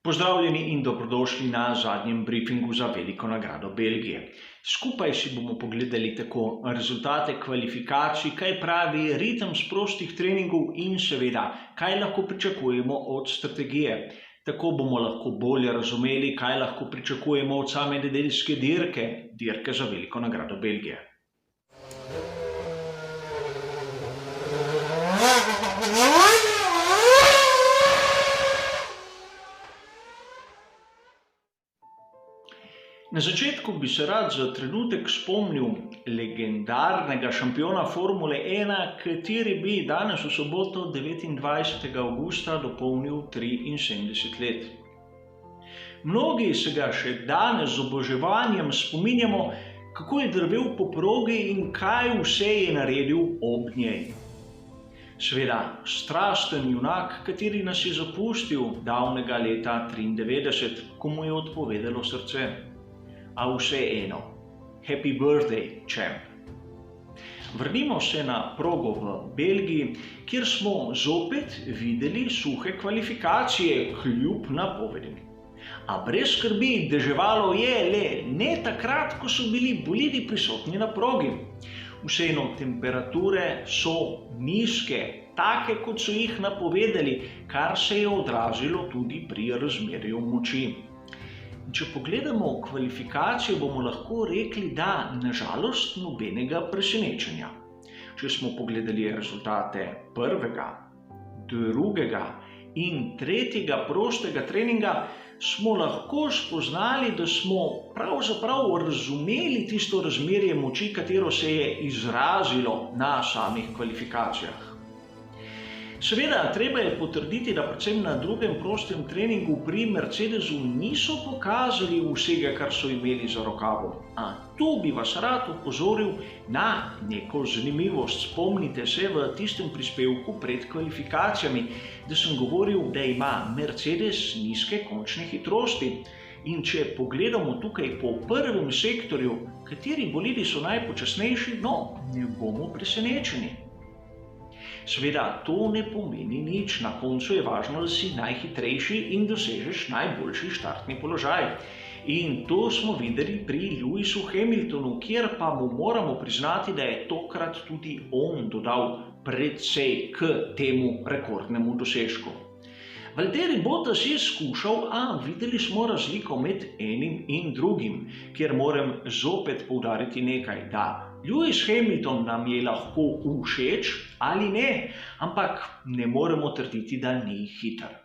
Pozdravljeni in dobrodošli na zadnjem briefingu za veliko nagrado Belgije. Skupaj si bomo pogledali tako rezultate kvalifikacij, kaj pravi ritem sprostih treningov in seveda, kaj lahko pričakujemo od strategije. Tako bomo lahko bolje razumeli, kaj lahko pričakujemo od same nedeljske dirke za veliko nagrado Belgije. Na začetku bi se rad za trenutek spomnil legendarnega šampiona Formule 1, kateri bi danes v soboto 29. avgusta dopolnil 73 let. Mnogi se ga še danes z oboževanjem spominjamo, kako je drvel po progi in kaj vse je naredil ob njej. Seveda, strasten junak, kateri nas je zapustil davnega leta 93, ko mu je odpovedalo srce. A vseeno, happy birthday, champ! Vrnimo se na progo v Belgiji, kjer smo zopet videli suhe kvalifikacije kljub napovedim. A brez skrbi, deževalo je le ne takrat, ko so bili bolidi prisotni na progi. Vseeno, temperature so nizke, take kot so jih napovedali, kar se je odrazilo tudi pri razmerju moči. Če pogledamo kvalifikacije, bomo lahko rekli, da nažalost nobenega presenečenja. Če smo pogledali rezultate prvega, drugega in tretjega prostega treninga, smo lahko spoznali, da smo pravzaprav razumeli tisto razmerje moči, katero se je izrazilo na samih kvalifikacijah. Seveda, treba je potrditi, da predvsem na drugem prostem treningu pri Mercedesu niso pokazali vsega, kar so imeli za rokavom. A tu bi vas rad opozoril na neko zanimivost. Spomnite se v tistem prispevku pred kvalifikacijami, da sem govoril, da ima Mercedes nizke končne hitrosti. In če pogledamo tukaj po prvem sektorju, kateri bolidi so najpočasnejši, ne bomo presenečeni. Seveda, to ne pomeni nič, na koncu je važno, da si najhitrejši in dosežeš najboljši štartni položaj. In to smo videli pri Lewisu Hamiltonu, kjer pa mu moramo priznati, da je tokrat tudi on dodal precej k temu rekordnemu dosežku. Valtteri Bottas je skušal, a videli smo razliko med enim in drugim, kjer moram zopet poudariti nekaj, da Lewis Hamilton nam je lahko všeč ali ne, ampak ne moremo trditi, da ni hiter.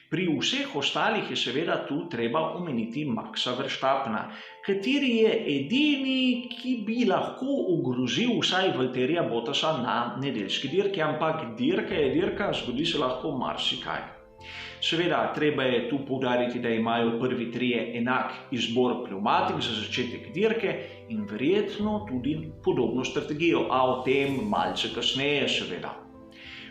Pri vseh ostalih je seveda tu treba omeniti Maxa Verstappena, kateri je edini, ki bi lahko ogrozil vsaj Valtterija Bottasa na nedeljski dirki, ampak dirka je dirka, zgodi se lahko marsikaj. Seveda, treba je tu poudariti, da imajo prvi trije enak izbor pnevmatik za začetek dirke in verjetno tudi podobno strategijo, a o tem malce kasneje seveda.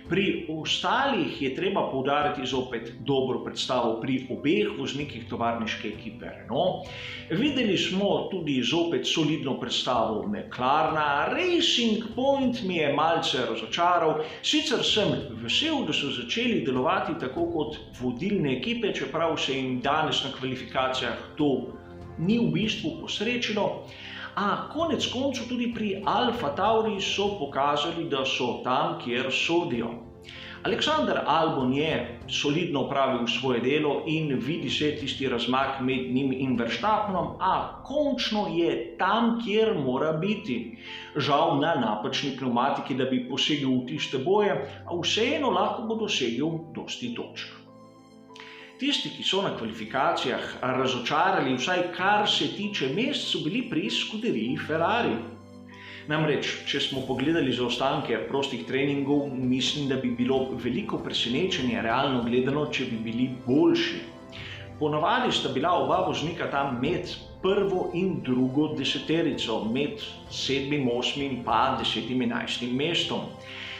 Pri ostalih je treba poudariti zopet dobro predstavo pri obeh voznikih tovarniške ekipe Renault. Videli smo tudi zopet solidno predstavo McLarena, Racing Point mi je malce razočaral, sicer sem vesel, da so začeli delovati tako kot vodilne ekipe, čeprav se jim danes na kvalifikacijah to ni v bistvu posrečilo. A konec koncev tudi pri Alfa Tauri so pokazali, da so tam, kjer sodijo. Alexander Albon je solidno opravil svoje delo in vidi se tisti razmak med njim in Verstappenom, a končno je tam, kjer mora biti. Žal na napačni pnevmatiki, da bi posegel v tiste boje, a vseeno lahko bo dosegel dosti točk. Tisti, ki so na kvalifikacijah razočarali, vsaj kar se tiče mest, so bili pri skuderiji Ferrari. Namreč, če smo pogledali zaostanke prostih treningov, mislim, da bi bilo veliko presenečenje realno gledano, če bi bili boljši. Ponavadi sta bila oba voznika tam med prvo in drugo deseterico, med 7., 8. pa 10., 11. mestom.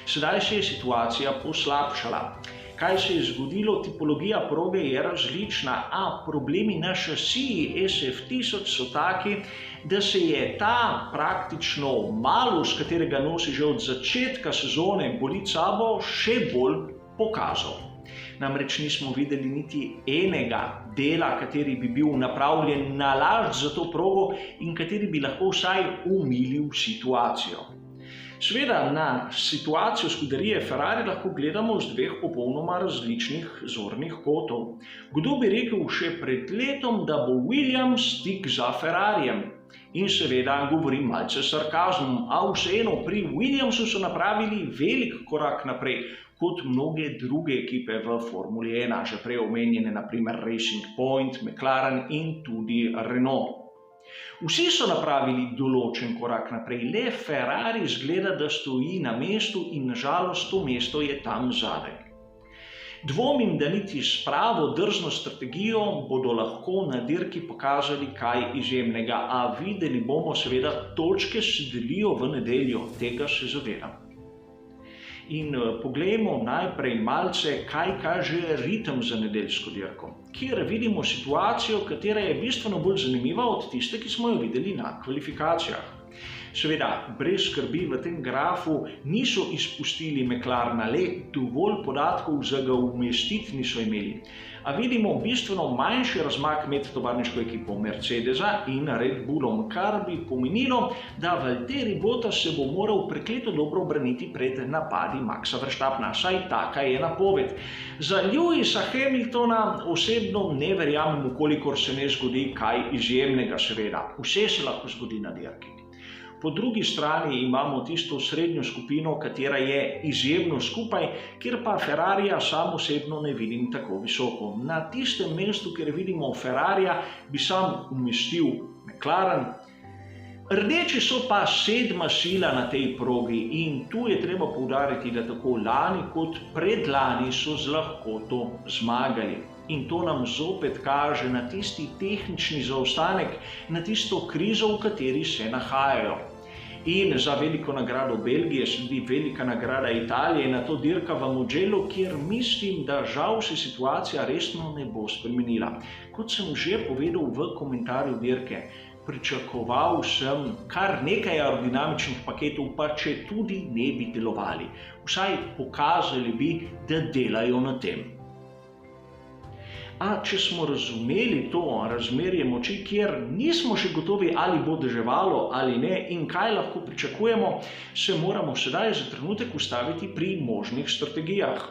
Sedaj se je situacija poslabšala. Kaj se je zgodilo? Tipologija proge je različna, a problemi na šasiji SF1000 so taki, da se je ta praktično malus, katerega nosi že od začetka sezone bolid sabo, še bolj pokazal. Namreč nismo videli niti enega dela, kateri bi bil napravljen nalašč za to progo in kateri bi lahko vsaj umilil situacijo. Seveda na situacijo Scuderie Ferrari lahko gledamo z dveh popolnoma različnih zornih kotov. Kdo bi rekel še pred letom, da bo Williams tik za Ferrarijem? In seveda govorim malce s sarkazmom, a vseeno pri Williamsu so napravili velik korak naprej kot mnoge druge ekipe v Formuli 1, že prej omenjene naprimer Racing Point, McLaren in tudi Renault. Vsi so napravili določen korak naprej, le Ferrari zgleda, da stoji na mestu in nažalost to mesto je tam zadaj. Dvomim, da niti s pravo drzno strategijo bodo lahko na dirki pokazali kaj izjemnega, a videli bomo seveda, točke se delijo v nedeljo, tega se zavedam. In poglejmo najprej malce, kaj kaže ritem za nedeljsko dirko, kjer vidimo situacijo, katera je bistveno bolj zanimiva od tiste, ki smo jo videli na kvalifikacijah. Seveda, brez skrbi v tem grafu niso izpustili McLarena, le dovolj podatkov za ga umestiti niso imeli. A vidimo bistveno manjši razmak med tovarniško ekipo Mercedesa in Red Bullom, kar bi pomenilo, da Valtteri Bottas se bo moral prekleto dobro braniti pred napadi Maxa Verstappena, saj taka je napoved. Za Lewisa Hamiltona osebno ne verjamem, ukolikor se ne zgodi kaj izjemnega, seveda. Vse se lahko zgodi na dirki. Po drugi strani imamo tisto srednjo skupino, katera je izjemno skupaj, kjer pa Ferrarija sam osebno ne vidim tako visoko. Na tistem mestu, kjer vidimo Ferrarija, bi sam umestil McLaren. Rdeči so pa sedma sila na tej progi in tu je treba poudariti, da tako lani kot predlani so z lahkoto zmagali. In to nam zopet kaže na tisti tehnični zaostanek, na tisto krizo, v kateri se nahajajo. In za veliko nagrado Belgije sledi velika nagrada Italije, na to dirka v Mugello, kjer mislim, da žal se situacija resno ne bo spremenila. Kot sem že povedal v komentarju dirke, pričakoval sem kar nekaj aerodinamičnih paketov, pa če tudi ne bi delovali. Vsaj pokazali bi, da delajo na tem. A če smo razumeli to razmerje moči, kjer nismo še gotovi, ali bo deževalo ali ne in kaj lahko pričakujemo, se moramo sedaj za trenutek ustaviti pri možnih strategijah.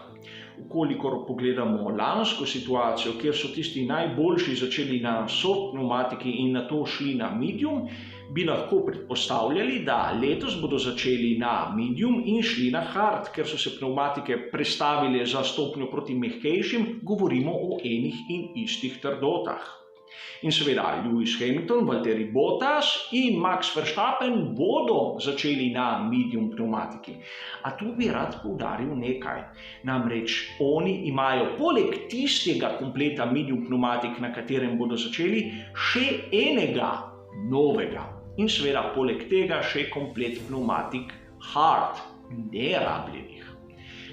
Ukolikor pogledamo lansko situacijo, kjer so tisti najboljši začeli na soft pneumatiki in nato šli na medium, bi lahko predpostavljali, da letos bodo začeli na medium in šli na hard, ker so se pneumatike prestavile za stopnjo proti mehkejšim, govorimo o enih in istih trdotah. In seveda Lewis Hamilton, Valtteri Bottas in Max Verstappen bodo začeli na medium pneumatiki. A tu bi rad poudaril nekaj. Namreč oni imajo poleg tistega kompleta medium pneumatik, na katerem bodo začeli, še enega novega. In seveda poleg tega še komplet pneumatik hard, nerabljenih.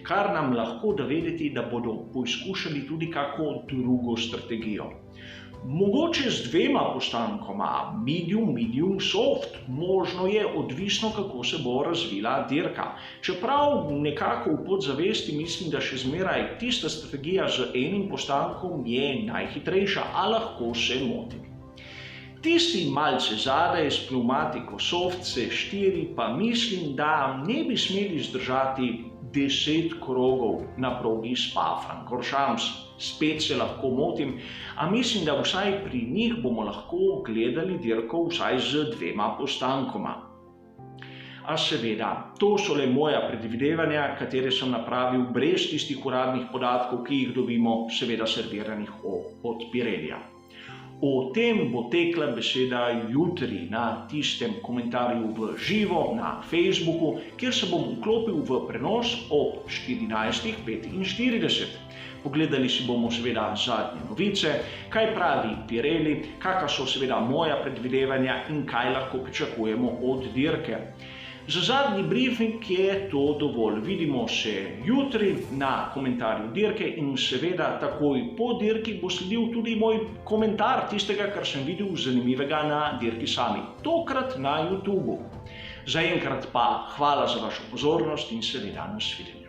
Kar nam lahko da vedeti, da bodo poizkušali tudi kako drugo strategijo. Mogoče z dvema postankoma, medium, soft, možno je, odvisno kako se bo razvila dirka. Čeprav nekako v podzavesti mislim, da še zmeraj tista strategija z enim postankom je najhitrejša, a lahko se motim. Tisti malce zadaj s pneumatiko soft C4 pa mislim, da ne bi smeli zdržati 10 krogov na progi Spa-Francorchamps. Spet se lahko motim, a mislim, da vsaj pri njih bomo lahko gledali dirko vsaj z dvema postankoma. A seveda, to so le moja predvidevanja, katere sem napravil brez tistih uradnih podatkov, ki jih dobimo, seveda serviranih od Pirellija. O tem bo tekla beseda jutri na tistem komentarju v živo na Facebooku, kjer se bom vklopil v prenos ob 14:45. Pogledali si bomo seveda zadnje novice, kaj pravi Pirelli, kakšna so seveda moja predvidevanja in kaj lahko pričakujemo od dirke. Za zadnji briefing je to dovolj. Vidimo se jutri na komentarju dirke in seveda takoj po dirki bo sledil tudi moj komentar tistega, kar sem videl zanimivega na dirki sami. Tokrat na YouTubu. Zaenkrat pa hvala za vašo pozornost in seveda nasvidenje.